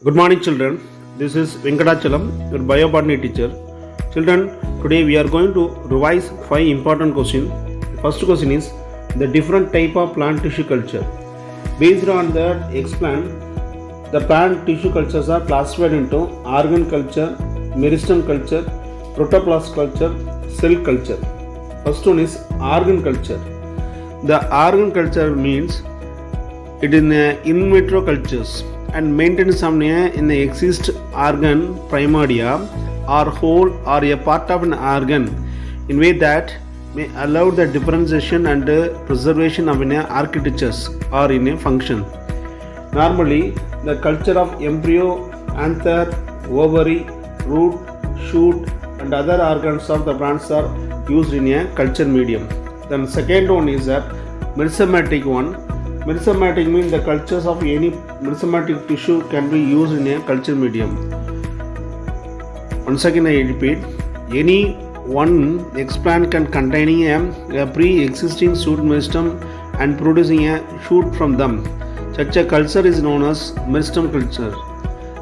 Good morning, children. This is Venkatachalam, your biobotany teacher. Children, today we are going to revise 5 important questions. The first question is the different type of plant tissue culture. Based on that, explain the plant tissue cultures are classified into organ culture, meristem culture, protoplast culture, cell culture. First one is organ culture. The organ culture means it is in vitro cultures and maintenance in the exist organ primordia or whole or a part of an organ in way that may allow the differentiation and preservation of an architectures or in a function. Normally, the culture of embryo, anther, ovary, root, shoot and other organs of the plants are used in a culture medium. Then second one is a meristematic one. Meristematic means the cultures of any meristematic tissue can be used in a culture medium. Once again I repeat, any one explant can containing a pre-existing shoot meristem and producing a shoot from them. Such a culture is known as meristem culture.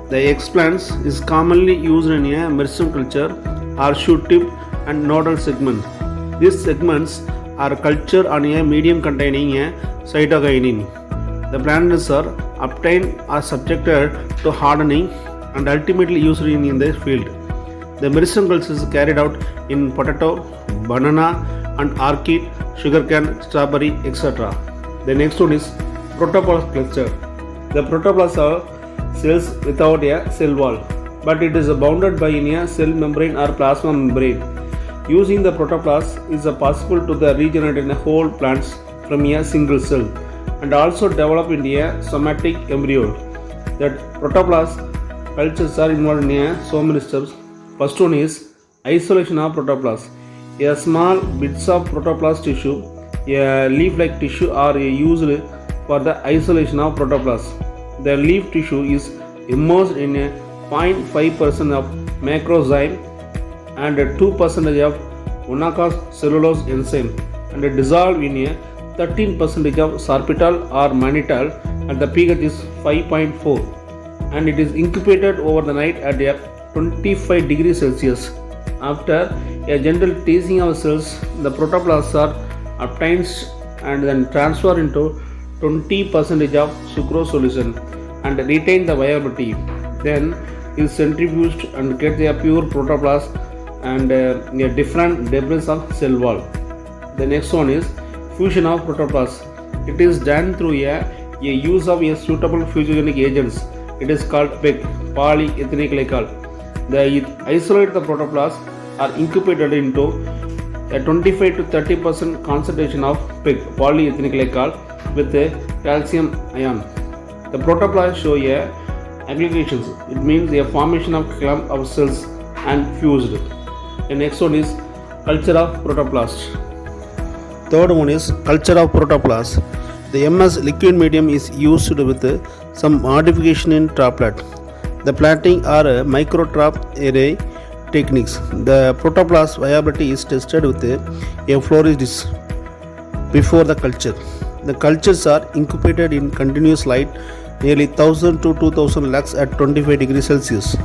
The explants is commonly used in a meristem culture or shoot tip and nodal segment. These segments are cultured on a medium containing a cytokinin. The plants are obtained or subjected to hardening and ultimately used in the field. The meristem culture is carried out in potato, banana and orchid, sugarcane, strawberry, etc. The next one is protoplast culture. The protoplast are cells without a cell wall, but it is bounded by a cell membrane or plasma membrane. Using the protoplast is possible to regenerate in a whole plants from a single cell and also develop into a somatic embryo. That protoplast cultures are involved in so many steps. First one is isolation of protoplast. A small bits of protoplast tissue, a leaf-like tissue are used for the isolation of protoplast. The leaf tissue is immersed in a 0.5% of macrozyme and 2% of Onaka cellulose enzyme and dissolved in a 13% of sorbitol or mannitol and the pH is 5.4 and it is incubated over the night at a 25 degrees Celsius. After a gentle teasing of cells, the protoplasts are obtained and then transferred into 20% of sucrose solution and retain the viability. Then is centrifuged and get a pure protoplast and a different debris of cell wall. The next one is fusion of protoplast. It is done through a use of a suitable fusogenic agents. It is called PEG, polyethylene glycol. The isolate the protoplast are incubated into a 25 to 30% concentration of PEG, polyethylene glycol with a calcium ion. The protoplast show a aggregations. It means a formation of clump of cells and fused. The next one is culture of protoplast. Third one is culture of protoplast. The MS liquid medium is used with some modification in droplet. The planting or microtrap array techniques. The protoplast viability is tested with a flourish dish before the culture. The cultures are incubated in continuous light nearly 1000 to 2000 lux at 25 degrees Celsius.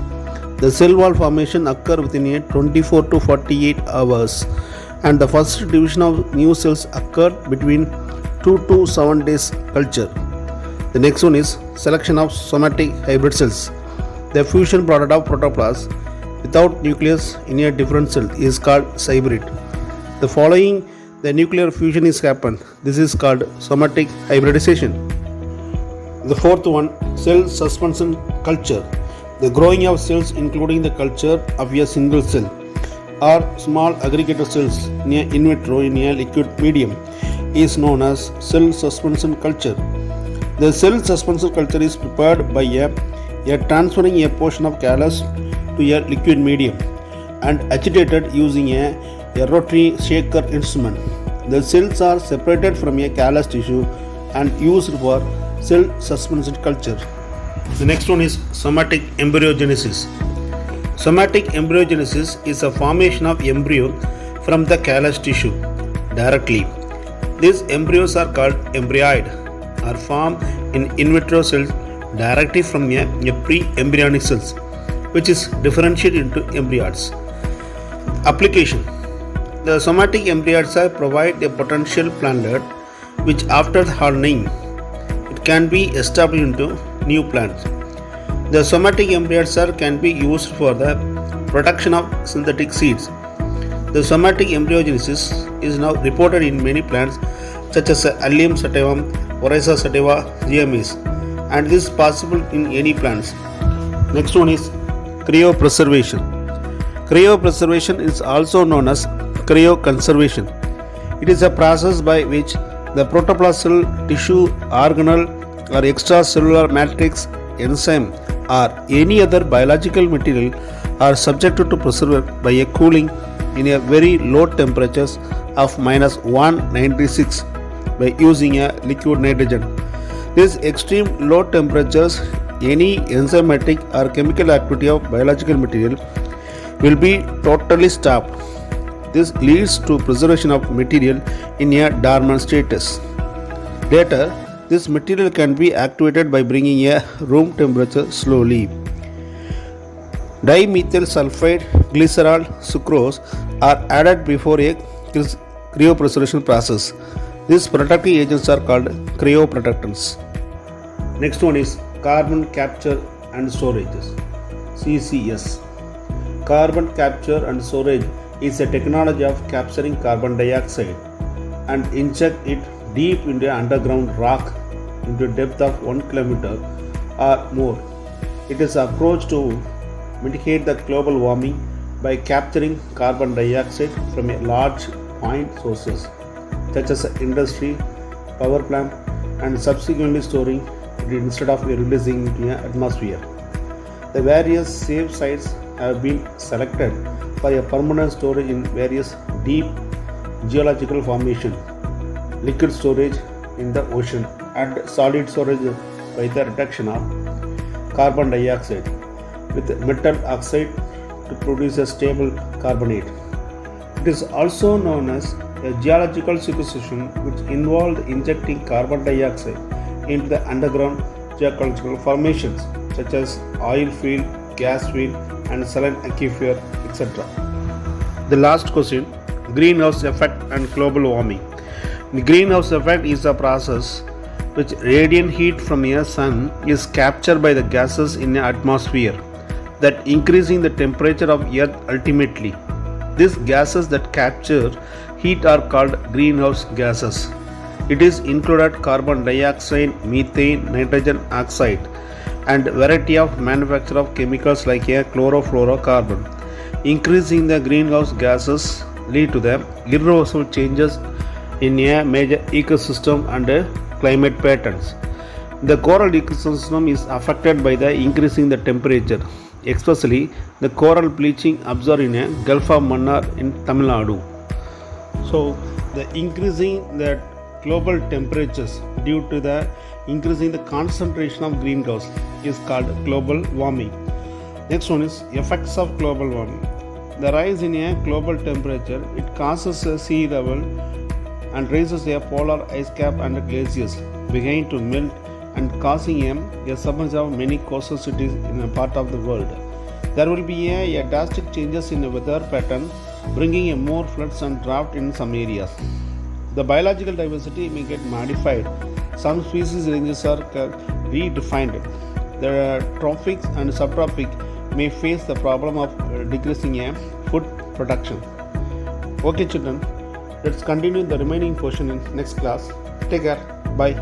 The cell wall formation occur within a 24 to 48 hours and the first division of new cells occur between 2 to 7 days culture. The next one is selection of somatic hybrid cells. The fusion product of protoplast without nucleus in a different cell is called hybrid. The following the nuclear fusion is happened. This is called somatic hybridization. The fourth one, cell suspension culture. The growing of cells including the culture of a single cell or small aggregated cells in vitro in a liquid medium is known as cell suspension culture. The cell suspension culture is prepared by a transferring a portion of callus to a liquid medium and agitated using a rotary shaker instrument. The cells are separated from a callus tissue and used for cell suspension culture. The next one is somatic embryogenesis. Somatic embryogenesis is a formation of embryo from the callus tissue directly. These embryos are called embryoid, are formed in vitro cells directly from a pre-embryonic cells, which is differentiated into embryos. Application: the somatic embryos provide a potential plantlet, which after hardening, it can be established into new plants. The somatic embryos can be used for the production of synthetic seeds. The somatic embryogenesis is now reported in many plants such as Allium sativum, Oryza sativa, GMEs, and this is possible in any plants. Next one is cryopreservation. Cryopreservation is also known as cryoconservation. It is a process by which the protoplasmal tissue, organelle, or extracellular matrix, enzyme, or any other biological material are subjected to preserve by a cooling in a very low temperatures of minus 196 by using a liquid nitrogen. These extreme low temperatures, any enzymatic or chemical activity of biological material will be totally stopped. This leads to preservation of material in a dormant status. Later, this material can be activated by bringing a room temperature slowly. Dimethyl sulfide, glycerol, sucrose are added before a cryopreservation process. These protective agents are called cryoprotectants. Next one is carbon capture and storage, CCS. Carbon capture and storage is a technology of capturing carbon dioxide and inject it deep into underground rock into a depth of 1 kilometer or more. It is an approach to mitigate the global warming by capturing carbon dioxide from a large point sources such as industry, power plant, and subsequently storing it instead of releasing into the atmosphere. The various safe sites have been selected for a permanent storage in various deep geological formations, liquid storage in the ocean, and solid storage by the reduction of carbon dioxide with metal oxide to produce a stable carbonate. It is also known as a geological sequestration, which involved injecting carbon dioxide into the underground geological formations such as oil field, gas field, and saline aquifer, etc. The last question: greenhouse effect and global warming. The greenhouse effect is a process which radiant heat from a sun is captured by the gases in the atmosphere that increasing the temperature of earth ultimately. These gases that capture heat are called greenhouse gases. It is included carbon dioxide, methane, nitrogen oxide, and variety of manufacture of chemicals like a chlorofluorocarbon. Increasing the greenhouse gases lead to the irreversible changes in a major ecosystem and climate patterns. The coral ecosystem is affected by the increasing the temperature, especially the coral bleaching observed in a Gulf of Mannar in Tamil Nadu. So, the increasing the global temperatures due to the increasing the concentration of greenhouse is called global warming. Next one is effects of global warming. The rise in a global temperature, it causes a sea level and raises a polar ice cap and glaciers begin to melt and causing a submerge of many coastal cities in a part of the world. There will be a drastic changes in the weather pattern, bringing a more floods and drought in some areas. The biological diversity may get modified. Some species ranges are redefined. The tropics and subtropic may face the problem of decreasing food production. Okay children, let's continue the remaining portion in next class. Take care. Bye.